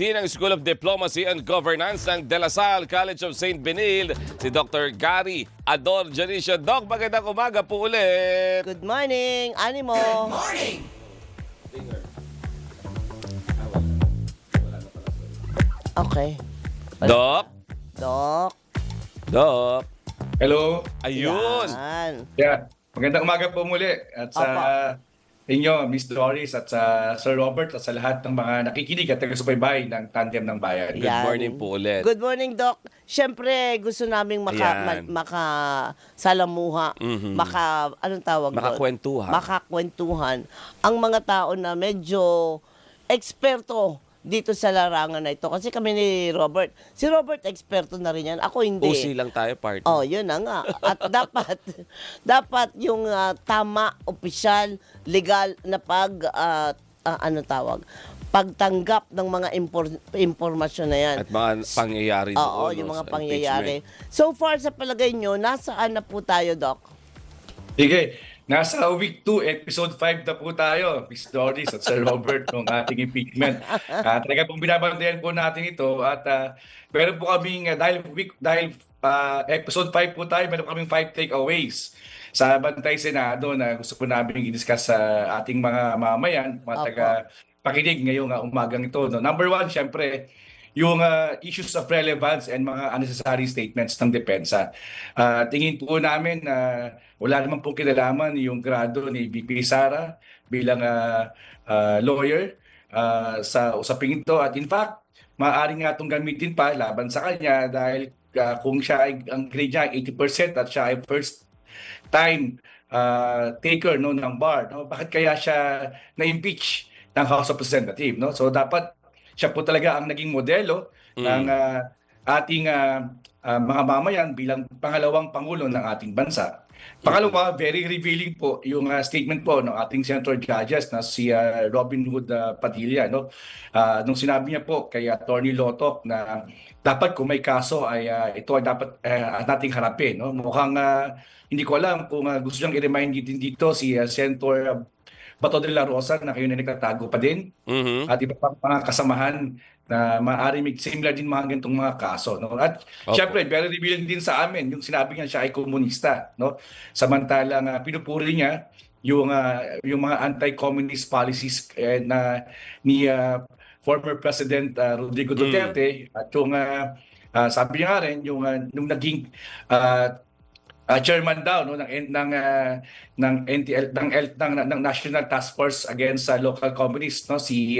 Dean ng School of Diplomacy and Governance ng De La Salle College of St. Benilde, si Dr. Gary Ador Janicio. Doc, magandang umaga po ulit. Good morning, Animo. Good morning. Okay. Doc? Doc. Doc? Hello. Ayun. Yan. Yeah. Magandang umaga po muli at sa inyo, Miss Doris at sa Sir Robert at sa lahat ng mga nakikinig at taga-subaybay ng Tandem ng Bayan. Good Yan. morning po ulit. Good morning, Doc. Siyempre, gusto naming Ayan. makasalamuha, anong tawag doon? Makakwentuhan. Makakwentuhan. Ang mga tao na medyo eksperto dito sa larangan na ito. Kasi kami ni Robert, si Robert eksperto na rin yan. Ako hindi. Usi lang tayo, partner. Oh, yun na nga. At dapat yung tama, opisyal, legal na pagtanggap ng mga impormasyon na yan. At mga pangyayari doon. Oo, yung no, mga sa pangyayari. impeachment. So far, sa palagay nyo, nasaan na po tayo, Doc? Sige, nasa week 2, episode 5 na po tayo, Miss Doris at Sir Robert, ng ating impeachment. Talaga pong binabantayan po natin ito at meron po kaming, dahil episode 5 po tayo, meron kaming 5 takeaways sa Bantay Senado na gusto po namin i-discuss sa ating mga mamayan, mga Opo. taga-pakinig ngayong umagang ito. No? Number 1, syempre, yung issues of relevance and mga unnecessary statements ng depensa. Tingin po namin na wala naman pong kinalaman yung grado ni VP Sara bilang lawyer sa usaping ito. At in fact, maaaring nga itong gamitin pa laban sa kanya dahil kung siya ay, ang grade niya ay 80% at siya ay first time taker no, ng bar. No? Bakit kaya siya na-impeach ng House of Representatives? No? So dapat siya po talaga ang naging modelo ng ating mga mamayan bilang pangalawang pangulo ng ating bansa. Pangalawa, very revealing po yung statement po ng ating Senator Judges na si Robin Hood Padilla. No? Nung sinabi niya po kay Attorney Lotok na dapat kung may kaso ay ito ay dapat nating harapin. No? Mukhang hindi ko alam kung gusto niyang i-remind din dito si Senator Bato de la Rosa na kayo na nagtatago pa din at iba pang mga kasamahan na maaari may similar din mga ganitong mga kaso. No? At syempre, very revealing din sa amin yung sinabi niya siya ay komunista. No? Samantalang pinupuri niya yung mga anti-communist policies na ni former President Rodrigo Duterte at yung sabi niya nga rin yung nung naging chairman daw no ng NTL ng National Task Force Against Local Communists no si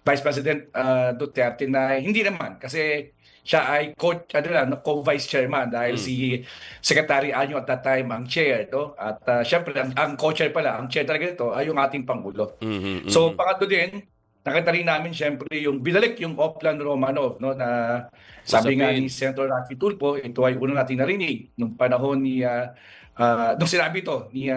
Vice President Duterte na hindi naman kasi siya ay co-vice chairman dahil si Secretary Anyo at that time ang chair no at syempre ang co-chair pala ang chair talaga ito ay yung ating pangulo. So pangatlo din nakita rin namin syempre yung binalik yung Oplan Romanov no na sabi nga ni Senator Rafi Tulfo, ito ay unang natin narinig nung panahon ni nung sinabi ito ni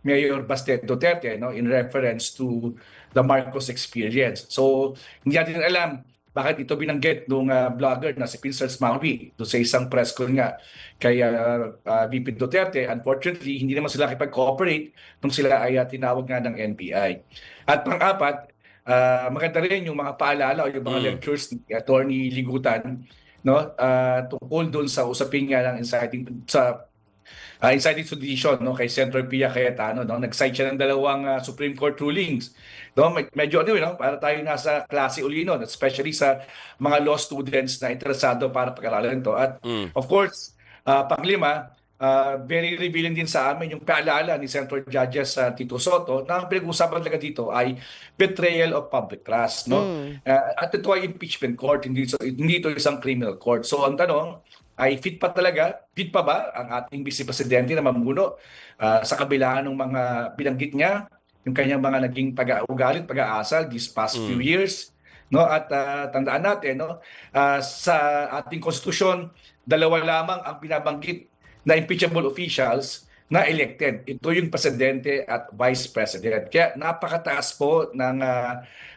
Mayor Baste Duterte no in reference to the Marcos experience. So hindi natin alam bakit ito binanggit nung vlogger na si Pincers Maui doon sa isang press con nga kay VP Duterte. Unfortunately, hindi naman sila kipag-cooperate nung sila ay tinawag nga ng NBI. At pang-apat, maganda rin yung mga paalala o yung mga lectures ni Attorney Ligutan no tungkol doon sa usaping nga ng inciting sedition no kay Senator Pia Cayetano no nag-cite siya ng dalawang Supreme Court rulings no medyo no para tayo nasa klase uli no especially sa mga law students na interesado para pag-aralan ito at of course panglima very revealing din sa amin yung paalala ni Senator Judges Tito Soto na ang pinag-uusapan talaga dito ay betrayal of public trust. No? At ito ay impeachment court, hindi ito isang criminal court. So ang tanong ay fit pa ba ang ating Vice Presidente na mamuno sa kabila ng mga binanggit niya, yung kanyang mga naging pag-uugali, pag-aasal these past few years. No? At tandaan natin, no? Sa ating konstitusyon, dalawa lamang ang binabanggit na impeachable officials na elected. Ito yung presidente at vice president. Kaya napakataas po ng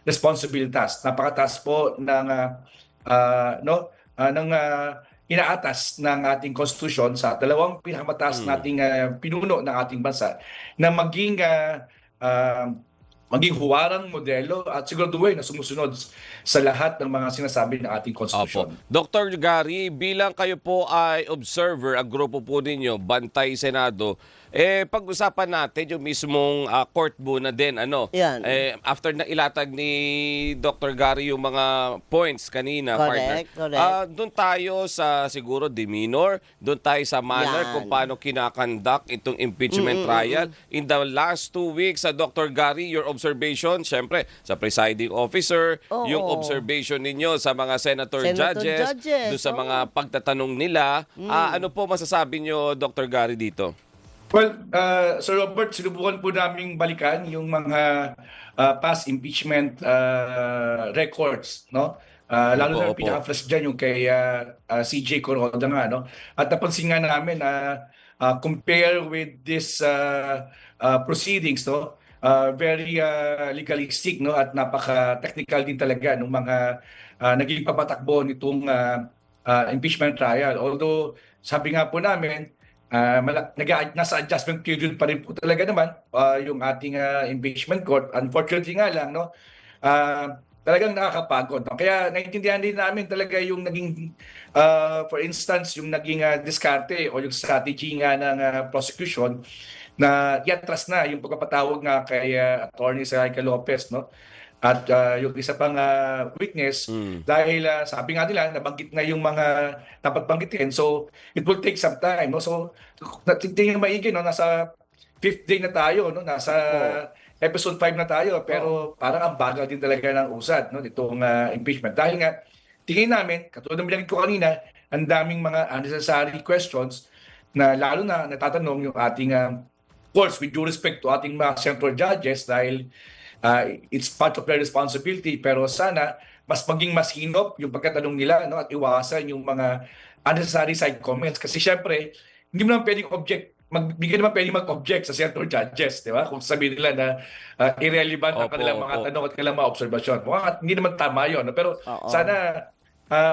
responsibilitas, napakataas po ng inaatas ng ating konstitusyon sa dalawang pinakamataas nating pinuno ng ating bansa na maging maging huwarang modelo at siguraduhin na sumusunod sa lahat ng mga sinasabi ng ating Opo. konstitusyon. Dr. Gary, bilang kayo po ay observer, ang grupo po ninyo, Bantay Senado, pag-usapan natin yung mismong court muna din. Yan. After na ilatag ni Dr. Gary yung mga points kanina, Correct, partner. correct. Doon tayo sa siguro demeanor, doon tayo sa manner Yan. kung paano kinakandak itong impeachment trial. In the last 2 weeks, Dr. Gary, your observation, syempre, sa presiding officer, Oo. yung observation ninyo sa mga senator judges, doon sa oo. mga pagtatanong nila, ano po masasabi nyo, Dr. Gary, dito? Well, Sir Robert, sinubukan po naming balikan yung mga past impeachment records, no? Lalo na yung Opo. pinaka-fresh dyan, yung kay CJ Coroda nga, no? At napansin nga namin na compare with this proceedings, no? Very legalistic, no? At napaka-technical din talaga ng mga naging papatakbo nitong impeachment trial. Although, sabi nga po namin, nasa adjustment period pa rin po talaga naman yung ating impeachment court. Unfortunately nga lang, no, talagang nakakapagod. No? Kaya naintindihan din namin talaga yung naging, for instance, yung naging diskarte o yung strategy nga ng prosecution na iatras na yung pagpapatawag nga kay Attorney Saraica Lopez, no? At yung isa pang witness, dahil sabi nga nila, nabanggit na yung mga dapat banggitin. So, it will take some time. No? So, tingnan maigi, no? Nasa 5th day na tayo. No? Nasa episode 5 na tayo. Pero parang ang bagal din talaga ng usad, no? Itong impeachment. Dahil nga, tingin namin, katulad ng binanggit ko kanina, ang daming mga unnecessary questions na lalo na natatanong yung ating, of course, with due respect to ating mga senator judges dahil it's part of their responsibility, pero sana mas maging masinop yung pagkatanong nila, no, at iwasan yung mga unnecessary side comments kasi syempre hindi mo naman pwedeng pwedeng mag-object sa senator judges, di ba? Kung sabihin nila na irrelevant ang kanilang mga tanong at kanilang mga obserbasyon. Mukhang hindi naman tama yun, no? Pero sana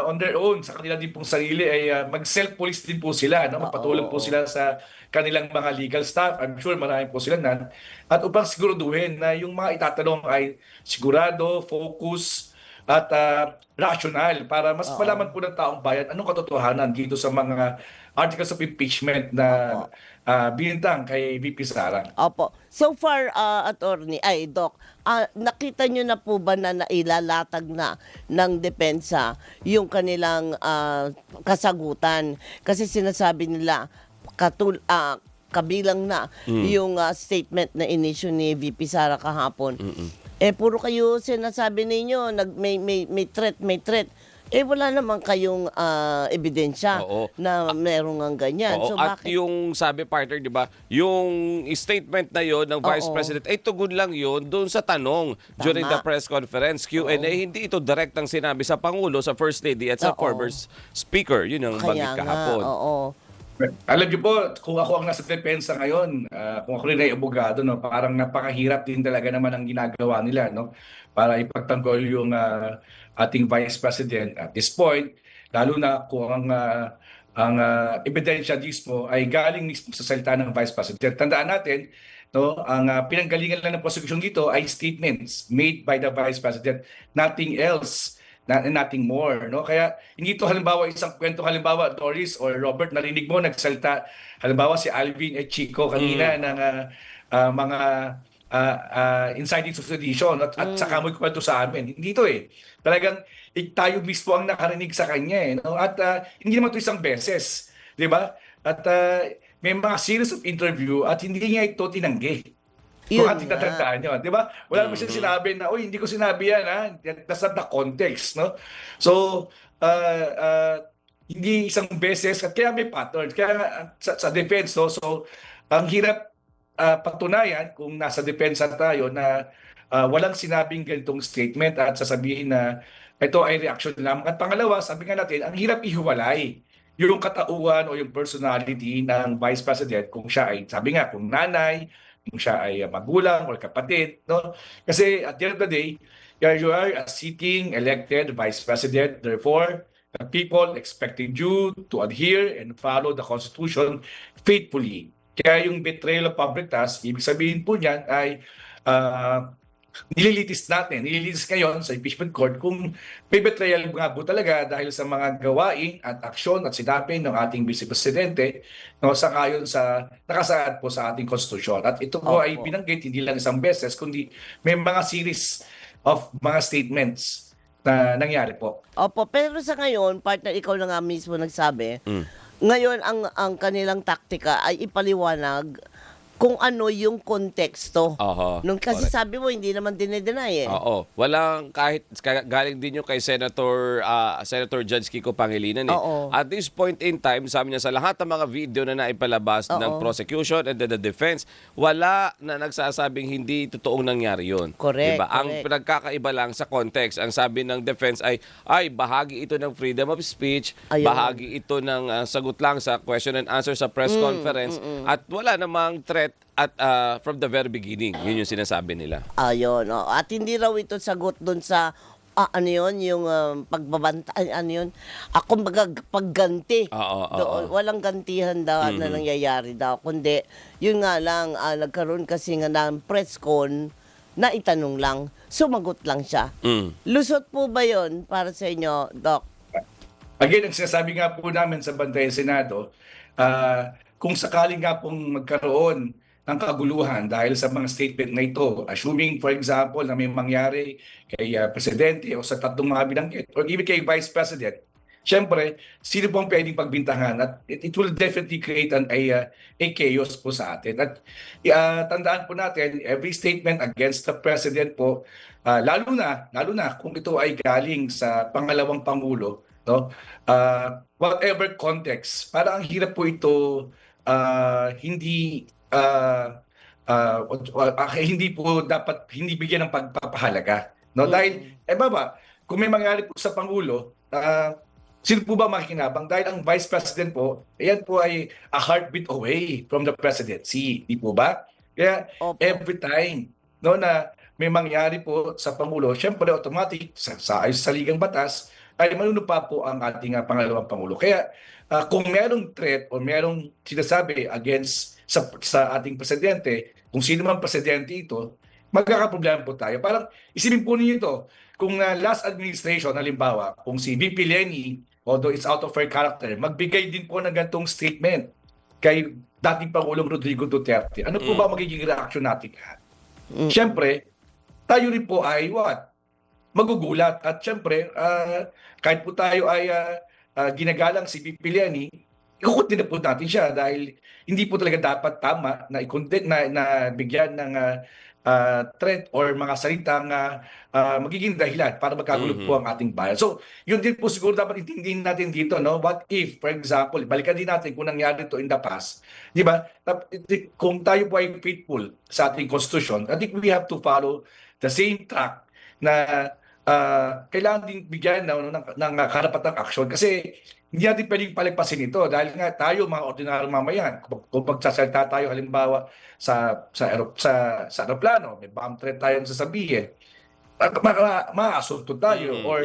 on their own, sa kanila din pong sarili ay mag-self-police din po sila, no? Magpatulong po sila sa kanilang mga legal staff. I'm sure marami po sila nan. At upang siguraduhin na yung mga itatanong ay sigurado, focus, at rational para mas malaman po ng taong bayan anong katotohanan dito sa mga articles of impeachment na binintang kay VP Sara. Opo. So far, Doc, nakita nyo na po ba na nailalatag na ng depensa yung kanilang kasagutan? Kasi sinasabi nila, kabilang na yung statement na inisyu ni VP Sara kahapon. Puro kayo sinasabi ninyo, may threat. Wala naman kayong ebidensya na merong ang ganyan. Oo, So, at bakit? yung sabi partner, di ba, yung statement na yon ng Vice President, tugon lang yon doon sa tanong during the press conference, Q&A. Hindi ito direktang sinabi sa Pangulo, sa First Lady at sa former Speaker. Yun ang banggit kahapon. Oo. Alam niyo po, kung ako ang nasa depensa ngayon, kung ako rin ay abogado, no, parang napakahirap din talaga naman ang ginagawa nila, no, para ipagtanggol yung ating Vice President at this point, lalo na kung ang ebidensya mismo ay galing mismo sa salita ng Vice President. Tandaan natin, no, ang pinanggalingan lang ng prosecution dito ay statements made by the Vice President, nothing else. Nothing more, no? Kaya hindi ito halimbawa isang kwento, halimbawa Doris or Robert, narinig mo nagsalita halimbawa si Alvin at Chico kanina ng mga inciting sedition at saka mo kwento sa amin. Hindi ito talagang tayo mismo ang nakarinig sa kanya no? At hindi naman ito isang beses, di ba? At may mga series of interview at hindi niya ito tinanggi. Kung ating tatandaan nyo, di ba? Wala naman siya sinabi na, hindi ko sinabi yan, That's not the context, no? So, hindi isang beses, at kaya may pattern. Kaya sa defense, no? So, ang hirap patunayan kung nasa depensa tayo na walang sinabing ganitong statement at sasabihin na ito ay reaction lang. At pangalawa, sabi nga natin, ang hirap ihiwalay yung katauhan o yung personality ng Vice President kung siya ay, sabi nga, kung nanay, kung siya ay magulang or kapatid, no? Kasi at the end of the day, you are a sitting elected Vice President. Therefore, the people expected you to adhere and follow the Constitution faithfully. Kaya yung betrayal of public trust, ibig sabihin po niyan ay nililitis ngayon sa impeachment court kung may betrayal nga po talaga dahil sa mga gawain at aksyon at sinabi ng ating Vice Presidente, no, sangayon sa nakasaad po sa ating konstitusyon. At ito po ay Opo. binanggit hindi lang isang beses, kundi may mga series of mga statements na nangyari po. Opo, pero sa ngayon, partner, ikaw na nga mismo nagsabi, Mm. ngayon ang kanilang taktika ay ipaliwanag kung ano yung konteksto. Aha, Nung kasi correct. sabi mo, hindi naman dinedeny eh. Oo. Walang kahit galing din yung kay Senator Judge Kiko Pangilinan eh. Oo. At this point in time, sabi niya sa lahat ng mga video na naipalabas ng Oo. prosecution and then the defense, wala na nagsasabing hindi totoong nangyari yun. Correct, Diba? Ang correct. pinagkakaiba lang sa context, ang sabi ng defense ay bahagi ito ng freedom of speech, Ayun. bahagi ito ng sagot lang sa question and answer sa press conference, at wala namang threat at from the very beginning. Yun yung sinasabi nila. Ayun, oh. At hindi raw ito sagot doon sa ano yun, yung pagbabanta, ano yun, kumbaga pagganti. Oo, oo, Doon, oo. walang gantihan daw na nangyayari daw. Kundi, yun nga lang, nagkaroon kasi nga ng press con na itanong lang, sumagot lang siya. Mm. Lusot po ba yun para sa inyo, Doc? Again, ang sinasabi nga po namin sa Bantay Senado, kung sakaling nga pong magkaroon ng kaguluhan dahil sa mga statement na ito, assuming for example na may mangyari kay Presidente o sa tatlong mga binanggit or even kay Vice President, syempre, sino po ang pwedeng pagbintangan at it will definitely create a chaos po sa atin. At tandaan po natin, every statement against the President po, lalo na kung ito ay galing sa pangalawang Pangulo, no? Whatever context, para ang hirap po ito hindi po dapat hindi bigyan ng pagpapahalaga, no? Dahil baba, kung may mangyari po sa Pangulo, sino po ba makikinabang? Dahil ang Vice President po, ayan po ay a heartbeat away from the presidency, di po ba? Kaya Opo. every time, no, na may mangyari po sa Pangulo, syempre automatic sa ayos sa ligang batas ay manunumpa po ang ating pangalawang Pangulo. Kaya kung merong threat o merong sinasabi against sa ating presidente, kung sino man presidente ito, magkakaproblema po tayo. Parang isipin po ninyo ito, kung last administration, halimbawa, kung si VP Lenny, although it's out of her character, magbigay din po ng ganitong statement kay dating Pangulong Rodrigo Duterte, ano po ba magiging reaction natin? Siyempre, tayo rin po ay magugulat. At siyempre, kahit po tayo ay ginagalang si VP Lenny, ikukutin na po natin siya dahil hindi po talaga dapat tama na na bigyan ng threat or mga salitang magiging dahilan para magkagulo po ang ating bayan. So, yun din po siguro dapat intindihin natin dito, no? What if, for example, balikan din natin kung nangyari ito in the past, di ba? Kung tayo po ay faithful sa ating constitution, I think we have to follow the same track na kailangan din bigyan ng karapatang aksyon kasi hindi natin pwedeng palagpasin ito dahil nga tayo mga ordinaryong mamayan, kung magsasalita tayo halimbawa sa aeroplano, may bomb threat tayong sasabihin, maaasumto tayo or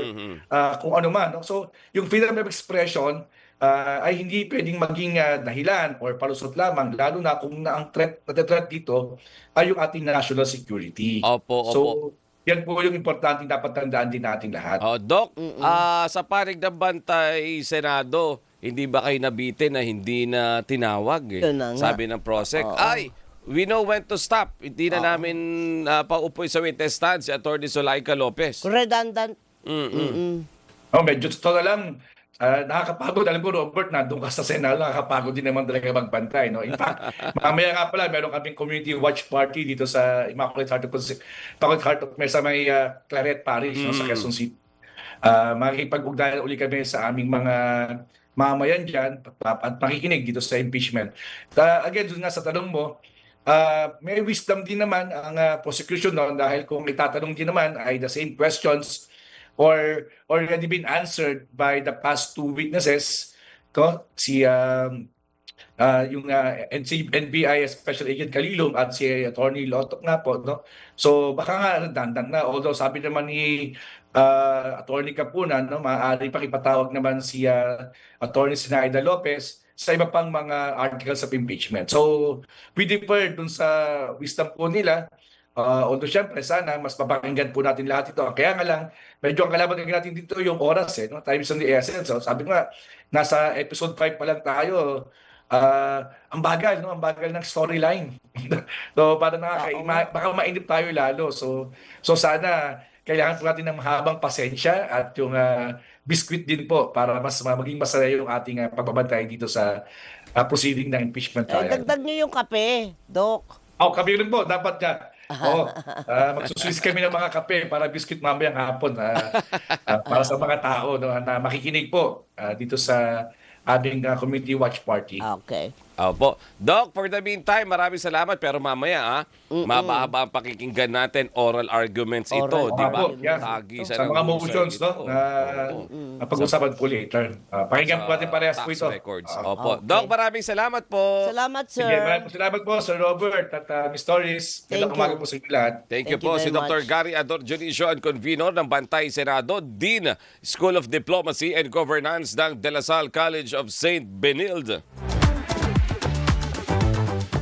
kung ano man. No? So yung freedom of expression ay hindi pwedeng maging dahilan or palusot lamang lalo na kung ang threat dito ay yung ating national security. Opo, So opo. yan po yung importante dapat tandaan din natin lahat. Doc, sa panig ng Bantay Senado, hindi ba kayo nabitin na hindi na tinawag? Yun na nga. Sabi ng PROSEC, Oo. we know when to stop. Hindi na namin paupoy sa witness stand si Atty. Zulaika Lopez. Redundant. Medyo totoo lang, nakakapagod. Alam ko, Robert, nandun ka sa Senado, nakakapagod din naman talaga magbantay. No? In fact, mamaya nga pala, meron kaming community watch party dito sa Immaculate Heart of Mesa, may Claret Parish no, sa Quezon City. Makikipag-ugnayan uli kami sa aming mga mamayan dyan at makikinig dito sa impeachment. Again, dun nga sa tanong mo, may wisdom din naman ang prosecution noon dahil kung itatanong din naman ay the same questions or already been answered by the past two witnesses, si yung NBI Special Agent Calilong at si Attorney Lotok nga po, no? So baka nga redundant na, although sabi naman ni Attorney Capunan, no, maaari pa ipatawag naman si Attorney Sinaida Lopez sa iba pang mga articles of impeachment. So we defer dun sa wisdom po nila Although syempre, sana mas mapakinggan po natin lahat ito. Kaya nga lang, medyo ang kalaban natin dito yung oras, no? Times on the essence. So, sabi ko nga, nasa episode 5 pa lang tayo. Ang bagal, no? Ang bagal ng storyline. So, para baka mainip tayo lalo. So sana, kailangan po natin ng mahabang pasensya at yung biskwit din po para mas maging masaya yung ating pagbabantay dito sa proceeding ng impeachment trial. Dagdag nyo yung kape, Doc. Kami rin po, dapat nga. Magsuswiss kami ng mga kape para biscuit mamayang hapon para sa mga tao, no, na makikinig po dito sa aming community watch party. Okay. Opo. Doc, for the meantime, maraming salamat. Pero mamaya, mababa ang pakikinggan natin oral arguments ito, Oral di ba? Yeah. Tagisan Sa ng mga husay motions, ito. no, na pag-usapan po later. Pakinggan po natin parehas po Tax ito. records. Okay. Opo. Doc, maraming salamat po. Salamat, sir. Sige, maraming salamat po, Sir Robert at Miss Doris. Thank Magandang you. umaga po sa inyo lahat. Thank you Thank you po. Si very Dr. much. Gary Ador Junicio, ang convenor ng Bantay Senado, Dean, School of Diplomacy and Governance ng De La Salle College of St. Benilde.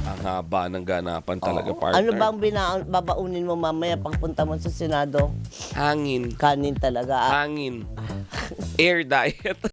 Ang haba ng ganapan talaga, partner. Ano bang babaunin mo mamaya pagpunta mo sa Senado? Hangin. Kanin talaga. Hangin. Air diet.